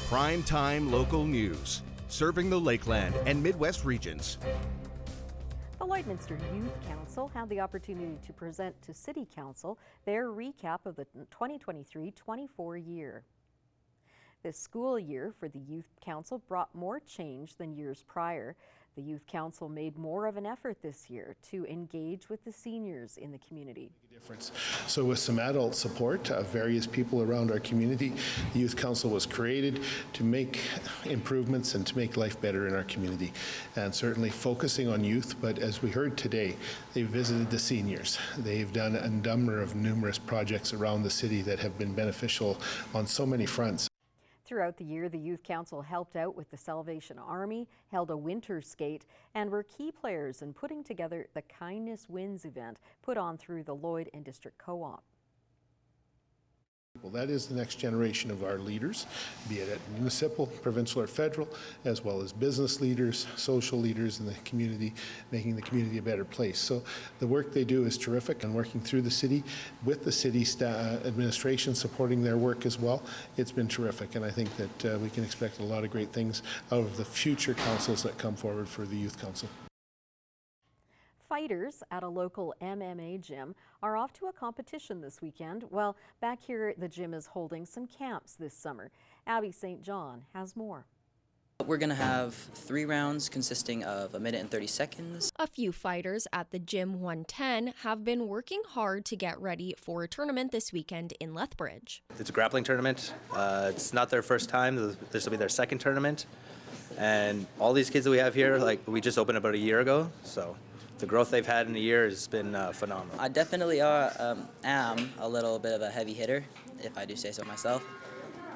Prime time local news, serving the Lakeland and Midwest regions. The Lloydminster Youth Council had the opportunity to present to City Council their recap of the 2023-24 year. This school year for the Youth Council brought more change than years prior. The Youth Council made more of an effort this year to engage with the seniors in the community. So with some adult support of various people around our community, the Youth Council was created to make improvements and to make life better in our community. And certainly focusing on youth, but as we heard today, they visited the seniors. They've done a number of numerous projects around the city that have been beneficial on so many fronts. Throughout the year, the Youth Council helped out with the Salvation Army, held a winter skate, and were key players in putting together the Kindness Wins event put on through the Lloyd and District Co-op. Well, that is the next generation of our leaders, be it at municipal, provincial, or federal, as well as business leaders, social leaders in the community, making the community a better place. So the work they do is terrific, and working through the city with the city administration supporting their work as well, it's been terrific, and I think that we can expect a lot of great things out of the future councils that come forward for the Youth Council. Fighters at a local MMA gym are off to a competition this weekend. Well, back here, the gym is holding some camps this summer. Abby St. John has more. We're going to have 3 rounds consisting of 1 minute and 30 seconds. A few fighters at the Gym 110 have been working hard to get ready for a tournament this weekend in Lethbridge. It's a grappling tournament. It's not their first time. This will be their second tournament. And all these kids that we have here, we just opened about a year ago. So the growth they've had in a year has been phenomenal. I definitely am a little bit of a heavy hitter, if I do say so myself.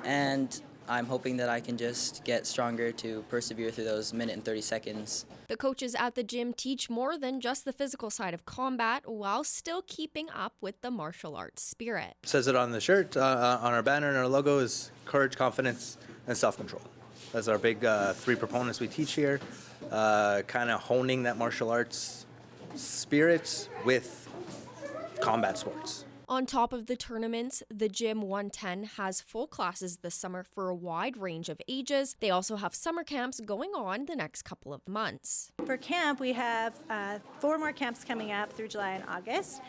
And I'm hoping that I can just get stronger to persevere through those 1 minute and 30 seconds. The coaches at the gym teach more than just the physical side of combat while still keeping up with the martial arts spirit. It says it on the shirt, on our banner and our logo is courage, confidence, and self-control. That's our big 3 proponents we teach here, kind of honing that martial arts spirit with combat sports. On top of the tournaments, the Gym 110 has full classes this summer for a wide range of ages. They also have summer camps going on the next couple of months. For camp, we have 4 more camps coming up through July and August.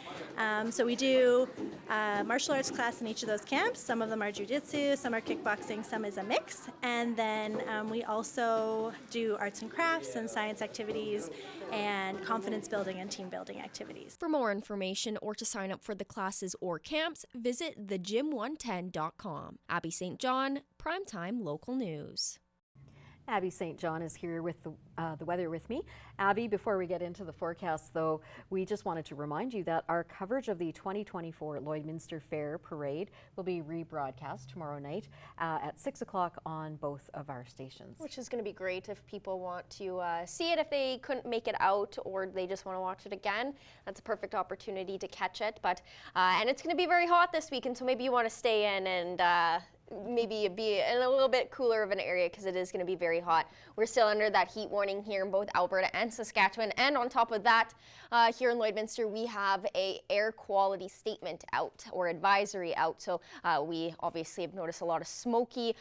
So we do martial arts class in each of those camps. Some of them are jiu-jitsu, some are kickboxing, some is a mix. And then we also do arts and crafts and science activities and confidence building and team building activities. For more information or to sign up for the classes or camps, visit thegym110.com. Abby St. John, Primetime Local News. Abby St. John is here with the weather with me. Abby, before we get into the forecast, though, we just wanted to remind you that our coverage of the 2024 Lloydminster Fair Parade will be rebroadcast tomorrow night at 6 o'clock on both of our stations. Which is going to be great if people want to see it if they couldn't make it out or they just want to watch it again. That's a perfect opportunity to catch it. But and it's going to be very hot this weekend, so maybe you want to stay in and maybe be in a little bit cooler of an area because it is going to be very hot. We're still under that heat warning here in both Alberta and Saskatchewan, and on top of that, here in Lloydminster, we have a air quality statement out or advisory out. So we obviously have noticed a lot of smoky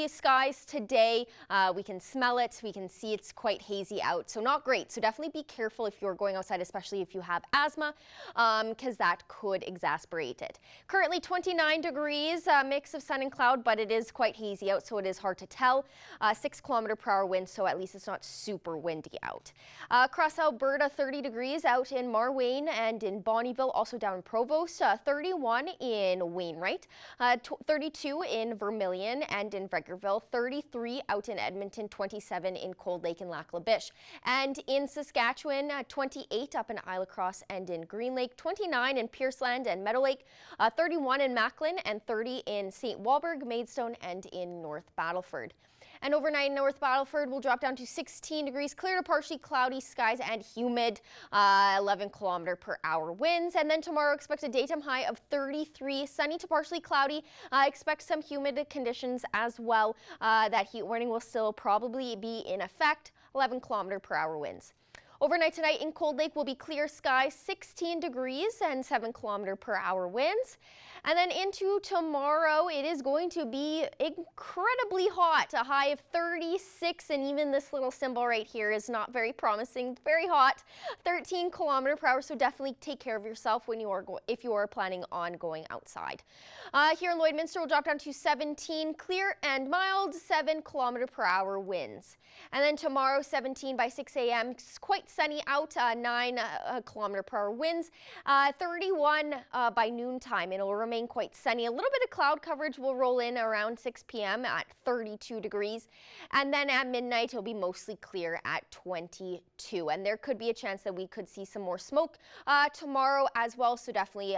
skies today. We can smell it. We can see it's quite hazy out. So not great. So definitely be careful if you're going outside, especially if you have asthma, because that could exacerbate it. Currently 29 degrees, mix of sun and cloud, but it is quite hazy out, so it is hard to tell. 6 km/h wind, so at least it's not super windy out. Across Alberta, 30 degrees out in Marwayne and in Bonnyville, also down in Provost, 31 in Wainwright, 32 in Vermilion and in Vegreville, 33 out in Edmonton, 27 in Cold Lake and Lac La Biche. And in Saskatchewan, 28 up in Isle La Crosse and in Green Lake, 29 in Pierceland and Meadow Lake, 31 in Macklin and 30 in St. Walburg, Maidstone and in North Battleford. And overnight in North Battleford will drop down to 16 degrees, clear to partially cloudy skies and humid, 11 km/h winds. And then tomorrow expect a daytime high of 33, sunny to partially cloudy. Expect some humid conditions as well. That heat warning will still probably be in effect, 11 km/h winds. Overnight tonight in Cold Lake will be clear skies, 16 degrees and 7 km/h winds. And then into tomorrow, it is going to be incredibly hot, a high of 36, and even this little symbol right here is not very promising. Very hot, 13 km/h, so definitely take care of yourself when if you are planning on going outside. Here in Lloydminster, we'll drop down to 17, clear and mild, 7 km/h winds. And then tomorrow, 17 by 6 a.m., quite sunny out, 9 km/h winds, 31 by noontime. It'll remain quite sunny. A little bit of cloud coverage will roll in around 6 p.m. at 32 degrees. And then at midnight, it'll be mostly clear at 22. And there could be a chance that we could see some more smoke tomorrow as well. So definitely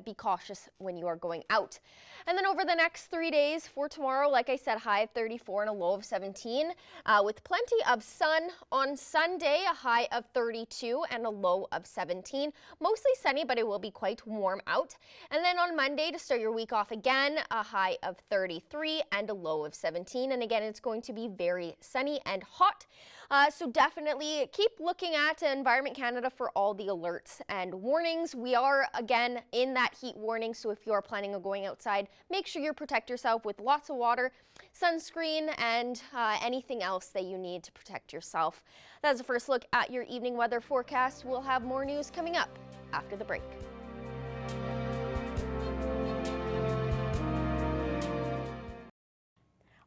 be cautious when you are going out. And then over the next 3 days for tomorrow, like I said, high of 34 and a low of 17, with plenty of sun on Sunday, a high of 32 and a low of 17. Mostly sunny, but it will be quite warm out. And then on Monday, to start your week off again, a high of 33 and a low of 17. And again, it's going to be very sunny and hot. So definitely keep looking at Environment Canada for all the alerts and warnings. We are, again, in that heat warning. So if you are planning on going outside, make sure you protect yourself with lots of water, sunscreen, and anything else that you need to protect yourself. That's the first look at your evening weather forecast. We'll have more news coming up after the break.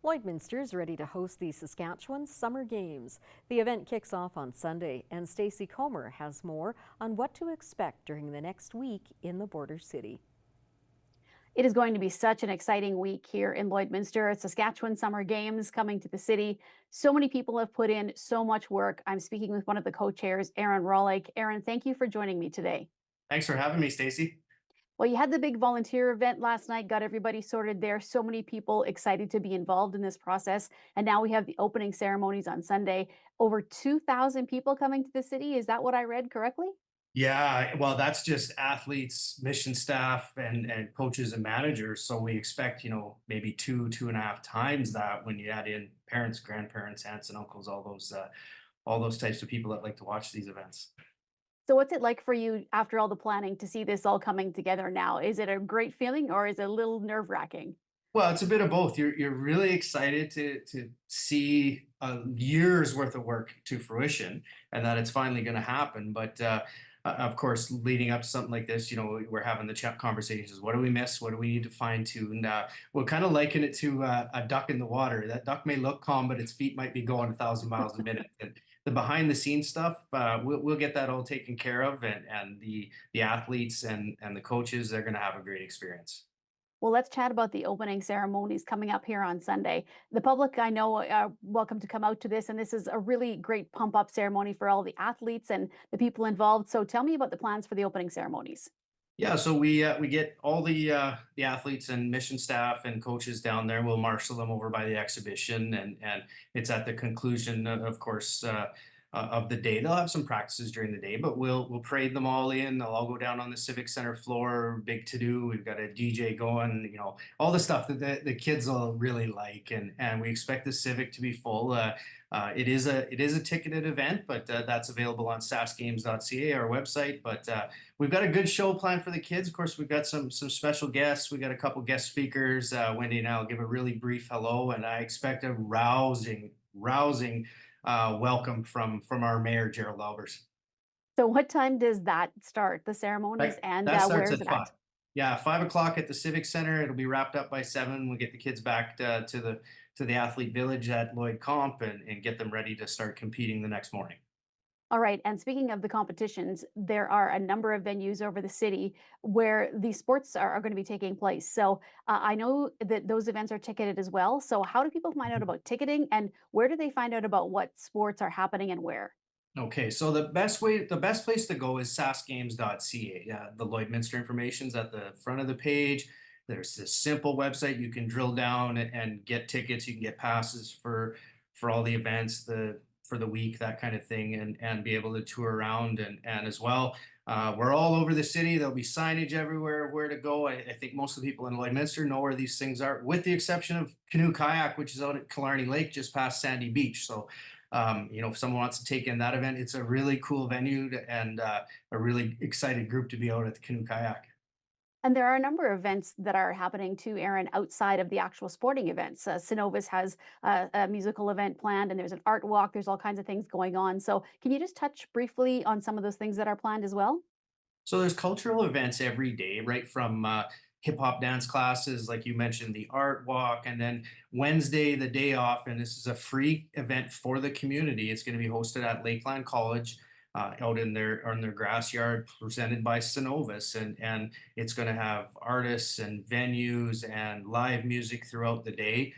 Lloydminster is ready to host the Saskatchewan Summer Games. The event kicks off on Sunday, and Stacey Comer has more on what to expect during the next week in the border city. It is going to be such an exciting week here in Lloydminster. Saskatchewan Summer Games coming to the city. So many people have put in so much work. I'm speaking with one of the co-chairs, Aaron Rawlik. Aaron, thank you for joining me today. Thanks for having me, Stacey. Well, you had the big volunteer event last night, got everybody sorted there. So many people excited to be involved in this process. And now we have the opening ceremonies on Sunday. Over 2,000 people coming to the city. Is that what I read correctly? Yeah, well, that's just athletes, mission staff, and coaches and managers. So we expect, maybe 2.5 times that when you add in parents, grandparents, aunts and uncles, all those types of people that like to watch these events. So what's it like for you after all the planning to see this all coming together now? Is it a great feeling or is it a little nerve-wracking? Well, it's a bit of both. You're really excited to see a year's worth of work to fruition and that it's finally going to happen. But of course, leading up to something like this, we're having the chat conversations. What do we miss? What do we need to fine tune? We'll kind of liken it to a duck in the water. That duck may look calm, but its feet might be going 1,000 miles a minute. And the behind the scenes stuff, we'll get that all taken care of. And the athletes and the coaches, they're going to have a great experience. Well, let's chat about the opening ceremonies coming up here on Sunday. The public, I know, are welcome to come out to this, and this is a really great pump-up ceremony for all the athletes and the people involved. So tell me about the plans for the opening ceremonies. Yeah, so we get all the athletes and mission staff and coaches down there. We'll marshal them over by the exhibition, and it's at the conclusion, of course, of the day. They'll have some practices during the day, but we'll parade them all in. They'll all go down on the Civic Center floor. Big to do. We've got a DJ going. All the stuff that the kids will really like, and we expect the Civic to be full. It is a ticketed event, but that's available on saskgames.ca, our website. But we've got a good show planned for the kids. Of course, we've got some special guests. We got a couple guest speakers. Wendy and I will give a really brief hello, and I expect a rousing welcome from our mayor, Gerald Albers. So what time does that start, the ceremonies, and that where starts is at it 5. at? Yeah, 5 o'clock at the Civic Center. It'll be wrapped up by 7. We'll get the kids back to the Athlete Village at Lloyd Comp and get them ready to start competing the next morning. All right. And speaking of the competitions, there are a number of venues over the city where these sports are going to be taking place. So I know that those events are ticketed as well. So how do people find out about ticketing, and where do they find out about what sports are happening and where? Okay, so the best place to go is saskgames.ca. Yeah, the Lloydminster information's at the front of the page. There's this simple website you can drill down and get tickets. You can get passes for all the events, for the week, that kind of thing, and be able to tour around and as well. We're all over the city. There'll be signage everywhere where to go. I think most of the people in Lloydminster know where these things are, with the exception of Canoe Kayak, which is out at Killarney Lake just past Sandy Beach. So if someone wants to take in that event, it's a really cool venue and a really excited group to be out at the canoe kayak. And there are a number of events that are happening too, Aaron, outside of the actual sporting events. Synovus has a musical event planned, and there's an art walk. There's all kinds of things going on. So, can you just touch briefly on some of those things that are planned as well? So there's cultural events every day, right from hip hop dance classes, like you mentioned, the art walk, and then Wednesday, the day off, and this is a free event for the community. It's going to be hosted at Lakeland College, out in their grass yard, presented by Synovus, and it's going to have artists and venues and live music throughout the day.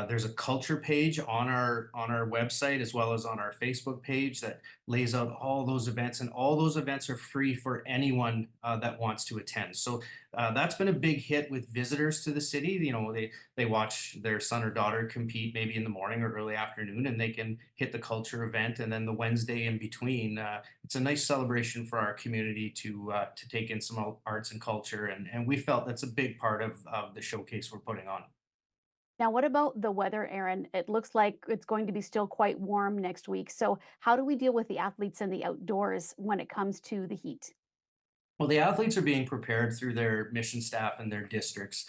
There's a culture page on our website as well as on our Facebook page that lays out all those events, and all those events are free for anyone that wants to attend. So that's been a big hit with visitors to the city. They watch their son or daughter compete maybe in the morning or early afternoon, and they can hit the culture event, and then the Wednesday in between. It's a nice celebration for our community to take in some arts and culture, and we felt that's a big part of the showcase we're putting on. Now, what about the weather, Aaron? It looks like it's going to be still quite warm next week. So, how do we deal with the athletes in the outdoors when it comes to the heat? Well, the athletes are being prepared through their mission staff and their districts.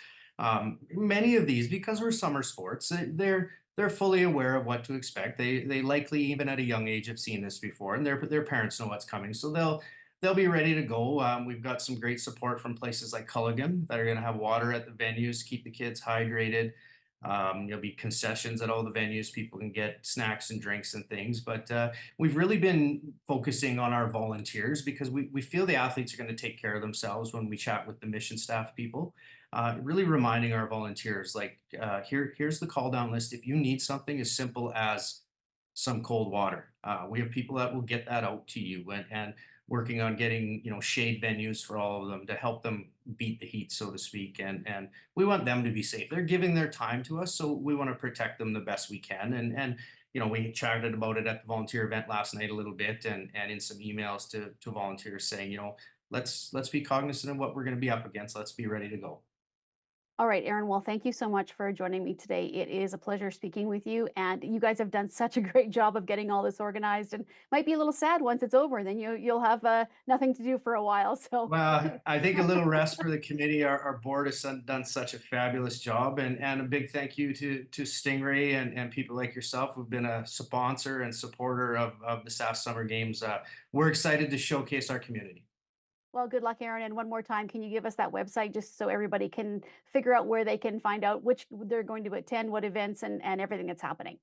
Many of these, because we're summer sports, they're fully aware of what to expect. They likely even at a young age have seen this before, and their parents know what's coming, so they'll be ready to go. We've got some great support from places like Culligan that are going to have water at the venues, keep the kids hydrated. There'll be concessions at all the venues. People can get snacks and drinks and things. But we've really been focusing on our volunteers because we feel the athletes are going to take care of themselves when we chat with the mission staff people. Really reminding our volunteers, like, here's the call down list. If you need something as simple as some cold water, we have people that will get that out to you, and working on getting shade venues for all of them to help them beat the heat, so to speak. And we want them to be safe. They're giving their time to us, so we want to protect them the best we can. And we chatted about it at the volunteer event last night a little bit, and in some emails to volunteers saying, let's be cognizant of what we're going to be up against. Let's be ready to go. All right, Aaron. Well, thank you so much for joining me today. It is a pleasure speaking with you. And you guys have done such a great job of getting all this organized, and might be a little sad once it's over. Then you'll have nothing to do for a while. So, Well, I think a little rest for the committee. Our board has done such a fabulous job, and a big thank you to Stingray and people like yourself who've been a sponsor and supporter of the SAS Summer Games. We're excited to showcase our community. well, good luck, Aaron. And one more time, can you give us that website just so everybody can figure out where they can find out which they're going to attend, what events, and everything that's happening?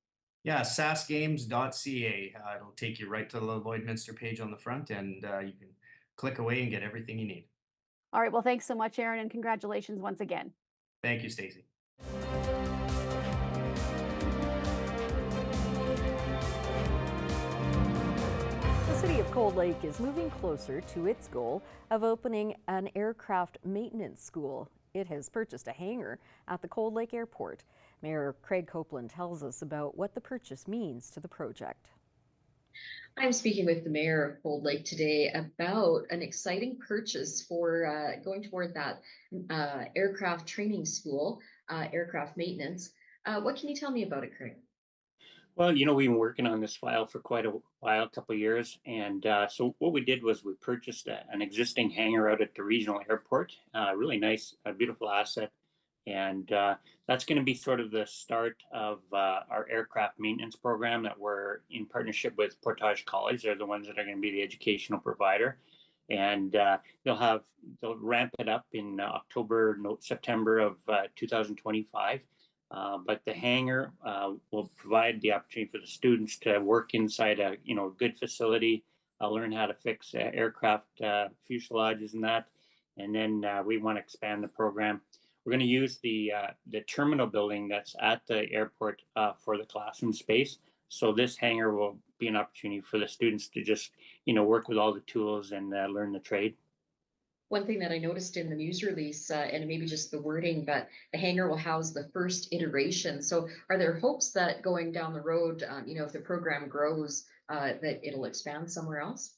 Yeah, sasgames.ca. It'll take you right to the Lloydminster page on the front, and you can click away and get everything you need. All right. Well, thanks so much, Aaron, and congratulations once again. Thank you, Stacy. The city of Cold Lake is moving closer to its goal of opening an aircraft maintenance school. It has purchased a hangar at the Cold Lake Airport. Mayor Craig Copeland tells us about what the purchase means to the project. I'm speaking with the mayor of Cold Lake today about an exciting purchase for going toward that aircraft training school, aircraft maintenance. What can you tell me about it, Craig? Well, we've been working on this file for quite a while, a couple of years. And so what we did was we purchased an existing hangar out at the regional airport, really nice, a beautiful asset. And that's going to be sort of the start of our aircraft maintenance program that we're in partnership with Portage College. They're the ones that are going to be the educational provider. And they'll ramp it up in October, no, September of 2025. But the hangar will provide the opportunity for the students to work inside a good facility, learn how to fix aircraft fuselages and that. And then we want to expand the program. We're going to use the terminal building that's at the airport for the classroom space. So this hangar will be an opportunity for the students to just work with all the tools and learn the trade. One thing that I noticed in the news release, and maybe just the wording, but the hangar will house the first iteration. So are there hopes that going down the road, if the program grows, that it'll expand somewhere else?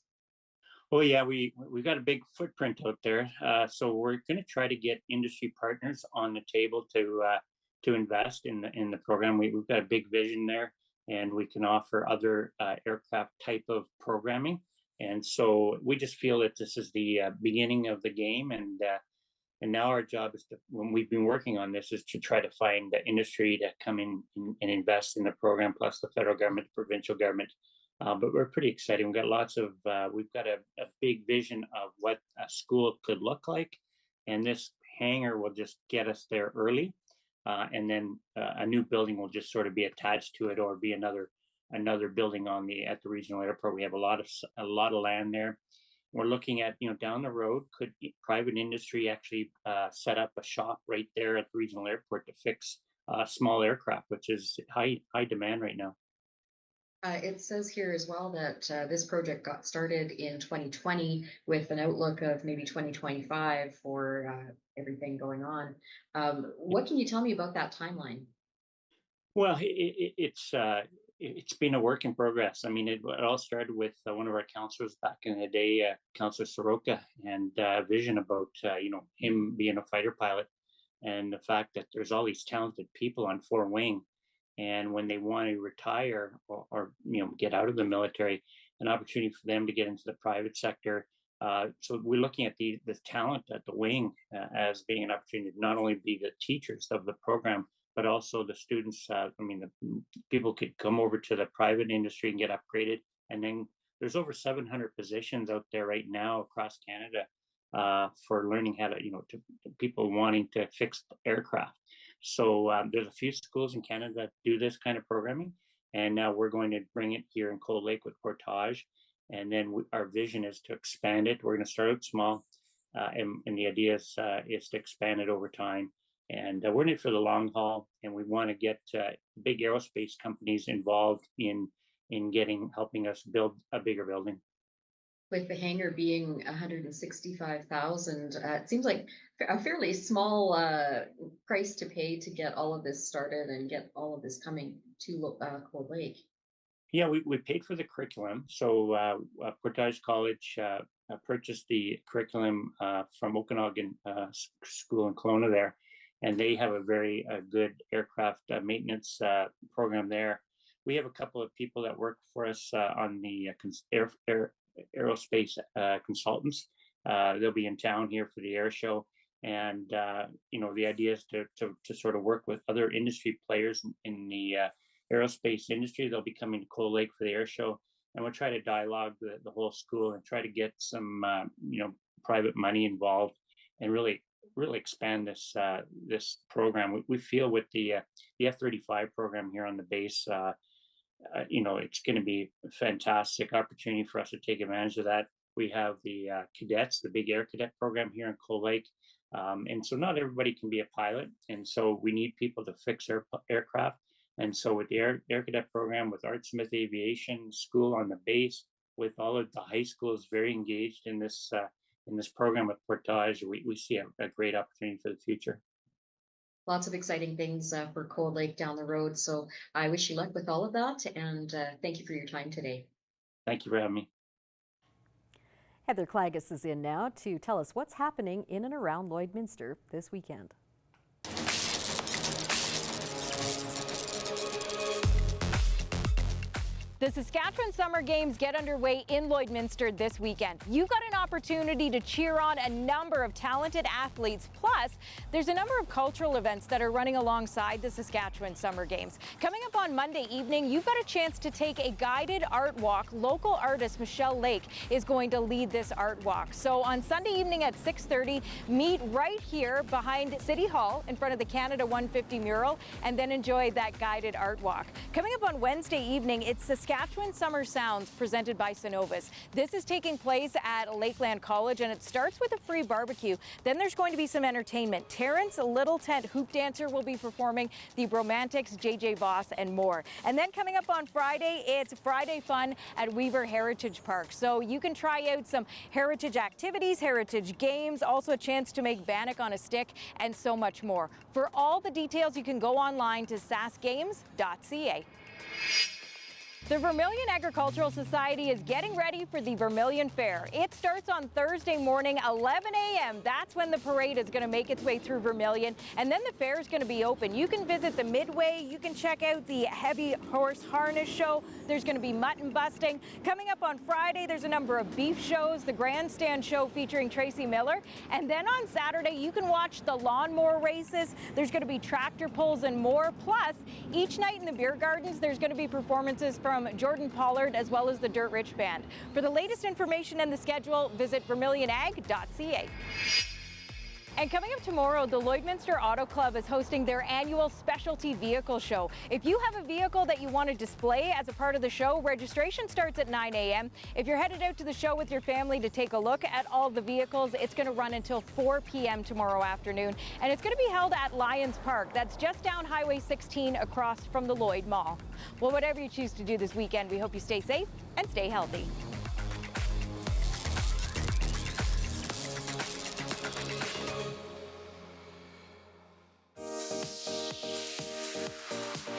Oh yeah, we've got a big footprint out there, so we're going to try to get industry partners on the table to invest in the program. We've got a big vision there. and we can offer other aircraft type of programming. And so we just feel that this is the beginning of the game, and now our job is to, when we've been working on this, is to try to find the industry to come in and invest in the program, plus the federal government, the provincial government. But we're pretty excited. We've got lots of, we've got a big vision of what a school could look like, and this hangar will just get us there early, and then a new building will just sort of be attached to it, or be another building at the regional airport. We have a lot of land there. We're looking at, down the road, could private industry actually set up a shop right there at the regional airport to fix small aircraft, which is high demand right now. It says here as well that this project got started in 2020 with an outlook of maybe 2025 for everything going on. What can you tell me about that timeline? Well, it's been a work in progress. I mean, it all started with one of our counselors back in the day, Counselor Soroka, and vision about him being a fighter pilot, and the fact that there's all these talented people on Fort Wing, and when they want to retire or get out of the military, an opportunity for them to get into the private sector. So we're looking at the talent at the wing as being an opportunity to not only be the teachers of the program, but also the students. The people could come over to the private industry and get upgraded. And then there's over 700 positions out there right now across Canada for learning how to people wanting to fix aircraft. So there's a few schools in Canada that do this kind of programming, and now we're going to bring it here in Cold Lake with Portage. And then our vision is to expand it. We're going to start out small, and the idea is to expand it over time. And we're in it for the long haul, and we want to get big aerospace companies involved in helping us build a bigger building. With the hangar being 165,000, it seems like a fairly small price to pay to get all of this started and get all of this coming to Cold Lake. Yeah, we paid for the curriculum. So Portage College purchased the curriculum from Okanagan School in Kelowna there, and they have a very good aircraft maintenance program there. We have a couple of people that work for us on the aerospace consultants. They'll be in town here for the air show, and the idea is to sort of work with other industry players in the aerospace industry. They'll be coming to Cold Lake for the air show, and we'll try to dialogue the whole school and try to get some private money involved and really expand this program. We feel with the F-35 program here on the base, it's going to be a fantastic opportunity for us to take advantage of that. We have the cadets, the big air cadet program here in Cold Lake. And so not everybody can be a pilot. And so we need people to fix aircraft. And so with the air cadet program, with Art Smith Aviation School on the base, with all of the high schools very engaged in this program with Portage, we see a great opportunity for the future. Lots of exciting things for Cold Lake down the road. So I wish you luck with all of that, and thank you for your time today. Thank you for having me. Heather Klages is in now to tell us what's happening in and around Lloydminster this weekend. The Saskatchewan Summer Games get underway in Lloydminster this weekend. You've got an opportunity to cheer on a number of talented athletes. Plus, there's a number of cultural events that are running alongside the Saskatchewan Summer Games. Coming up on Monday evening, you've got a chance to take a guided art walk. Local artist Michelle Lake is going to lead this art walk. So on Sunday evening at 6:30, meet right here behind City Hall in front of the Canada 150 mural, and then enjoy that guided art walk. Coming up on Wednesday evening, it's Saskatchewan Summer Sounds presented by Synovus. This is taking place at Lakeland College, and it starts with a free barbecue. Then there's going to be some entertainment. Terrence Little Tent Hoop Dancer will be performing, the Bromantics, JJ Voss, and more. And then coming up on Friday, it's Friday Fun at Weaver Heritage Park. So you can try out some heritage activities, heritage games, also a chance to make bannock on a stick, and so much more. For all the details, you can go online to saskgames.ca. The Vermilion Agricultural Society is getting ready for the Vermilion Fair. It starts on Thursday morning, 11 a.m. That's when the parade is going to make its way through Vermilion, and then the fair is going to be open. You can visit the Midway, you can check out the heavy horse harness show. There's going to be mutton busting. Coming up on Friday, there's a number of beef shows, the grandstand show featuring Tracy Miller, and then on Saturday, you can watch the lawnmower races. There's going to be tractor pulls and more. Plus, each night in the beer gardens, there's going to be performances from Jordan Pollard as well as the Dirt Rich Band. For the latest information and the schedule, visit vermilionag.ca. And coming up tomorrow, the Lloydminster Auto Club is hosting their annual specialty vehicle show. If you have a vehicle that you want to display as a part of the show, registration starts at 9 a.m. If you're headed out to the show with your family to take a look at all the vehicles, it's going to run until 4 p.m. tomorrow afternoon. And it's going to be held at Lions Park. That's just down Highway 16 across from the Lloyd Mall. Well, whatever you choose to do this weekend, we hope you stay safe and stay healthy.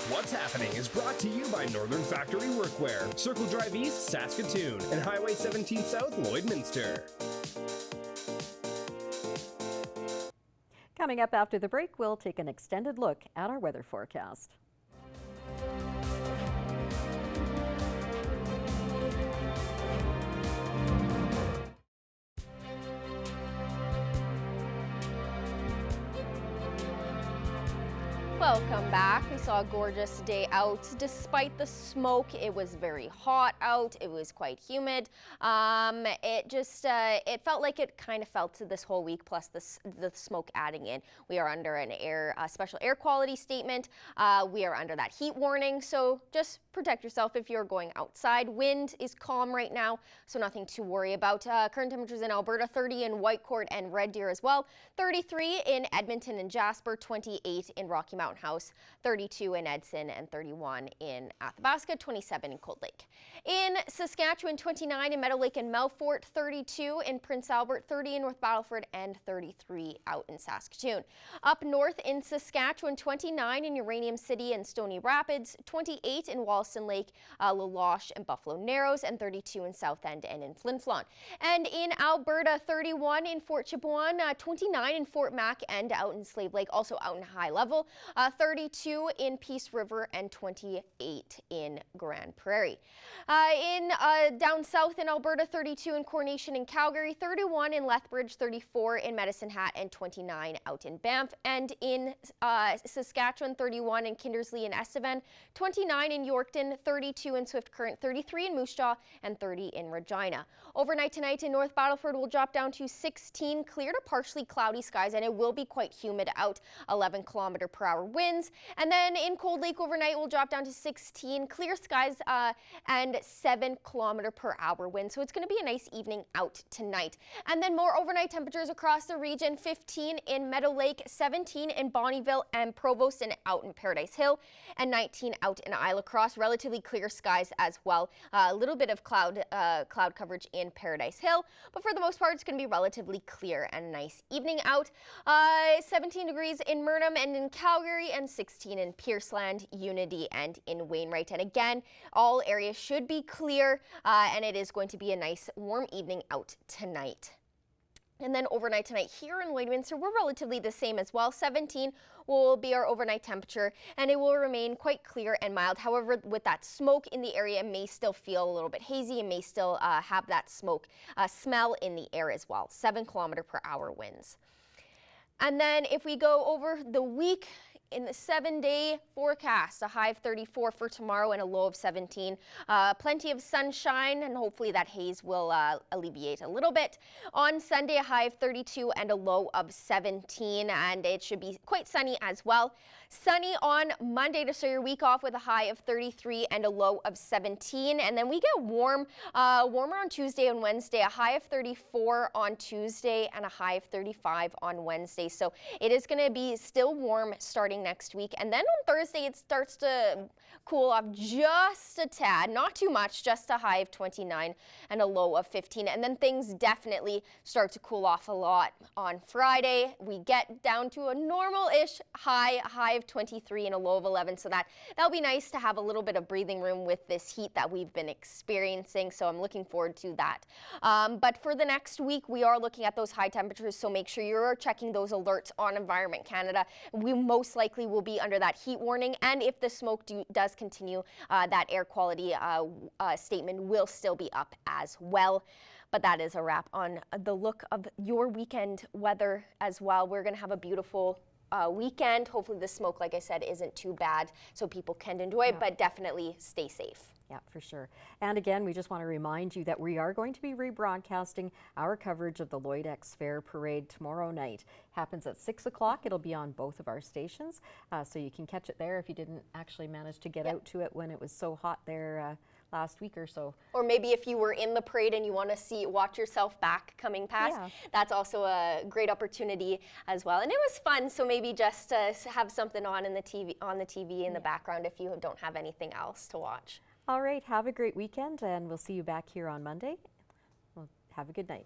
What's Happening is brought to you by Northern Factory Workwear, Circle Drive East, Saskatoon, and Highway 17 South, Lloydminster. Coming up after the break, we'll take an extended look at our weather forecast. Welcome back. We saw a gorgeous day out. Despite the smoke, it was very hot out. It was quite humid. It felt like it kind of felt this whole week, plus the smoke adding in. We are under an special air quality statement. We are under that heat warning, so just protect yourself if you're going outside. Wind is calm right now, so nothing to worry about. Current temperatures in Alberta, 30 in Whitecourt and Red Deer as well, 33 in Edmonton and Jasper, 28 in Rocky Mountain House, 32 in Edson, and 31 in Athabasca, 27 in Cold Lake. In Saskatchewan, 29 in Meadow Lake and Melfort, 32 in Prince Albert, 30 in North Battleford, and 33 out in Saskatoon. Up north in Saskatchewan, 29 in Uranium City and Stony Rapids, 28 in Wollaston Lake, La Loche, and Buffalo Narrows, and 32 in South End and in Flin Flon. And in Alberta, 31 in Fort Chipewyan, 29 in Fort Mac and out in Slave Lake, also out in High Level, 32 in Peace River, and 28 in Grand Prairie. Down south in Alberta, 32 in Coronation and Calgary, 31 in Lethbridge, 34 in Medicine Hat, and 29 out in Banff. And in Saskatchewan, 31 in Kindersley and Estevan, 29 in Yorkton, 32 in Swift Current, 33 in Moose Jaw, and 30 in Regina. Overnight tonight in North Battleford will drop down to 16, clear to partially cloudy skies, and it will be quite humid out, 11 km/h winds. And then in Cold Lake overnight will drop down to 16, clear skies, and 7 km/h winds. So it's going to be a nice evening out tonight. And then more overnight temperatures across the region, 15 in Meadow Lake, 17 in Bonnyville and Provost and out in Paradise Hill, and 19 out in Isla Cross. Relatively clear skies as well. A little bit of cloud coverage in Paradise Hill, but for the most part it's going to be relatively clear and a nice evening out. 17 degrees in Murnum and in Calgary, and 16 in Pierceland, Unity, and in Wainwright. And again, all areas should be clear, and it is going to be a nice warm evening out tonight. And then overnight tonight here in Lloydminster, we're relatively the same as well. 17 will be our overnight temperature, and it will remain quite clear and mild. However, with that smoke in the area, it may still feel a little bit hazy and may still have that smoke smell in the air as well. 7 km/h winds. And then if we go over the week, in the 7-day forecast, a high of 34 for tomorrow and a low of 17. Plenty of sunshine, and hopefully that haze will alleviate a little bit. On Sunday, a high of 32 and a low of 17, and it should be quite sunny as well. Sunny on Monday to start your week off with a high of 33 and a low of 17. And then we get warmer on Tuesday and Wednesday, a high of 34 on Tuesday and a high of 35 on Wednesday. So it is going to be still warm starting starting next week. And then on Thursday, it starts to cool off just a tad, not too much, just a high of 29 and a low of 15. And then things definitely start to cool off a lot on Friday. We get down to a normal-ish high of 23 and a low of 11. So that'll be nice to have a little bit of breathing room with this heat that we've been experiencing. So I'm looking forward to that. But for the next week, we are looking at those high temperatures. So make sure you're checking those alerts on Environment Canada. We most likely will be under that heat warning. And if the smoke does continue, that air quality statement will still be up as well. But that is a wrap on the look of your weekend weather as well. We're going to have a beautiful weekend. Hopefully the smoke, like I said, isn't too bad so people can enjoy it, but definitely stay safe. Yeah, for sure. And again, we just want to remind you that we are going to be rebroadcasting our coverage of the Lloyd X Fair Parade tomorrow night. Happens at 6 o'clock. It'll be on both of our stations, so you can catch it there if you didn't actually manage to get out to it when it was so hot there last week or so. Or maybe if you were in the parade and you want to watch yourself back coming past, that's also a great opportunity as well. And it was fun, so maybe just have something on the TV in the background if you don't have anything else to watch. All right, have a great weekend, and we'll see you back here on Monday. Well, have a good night.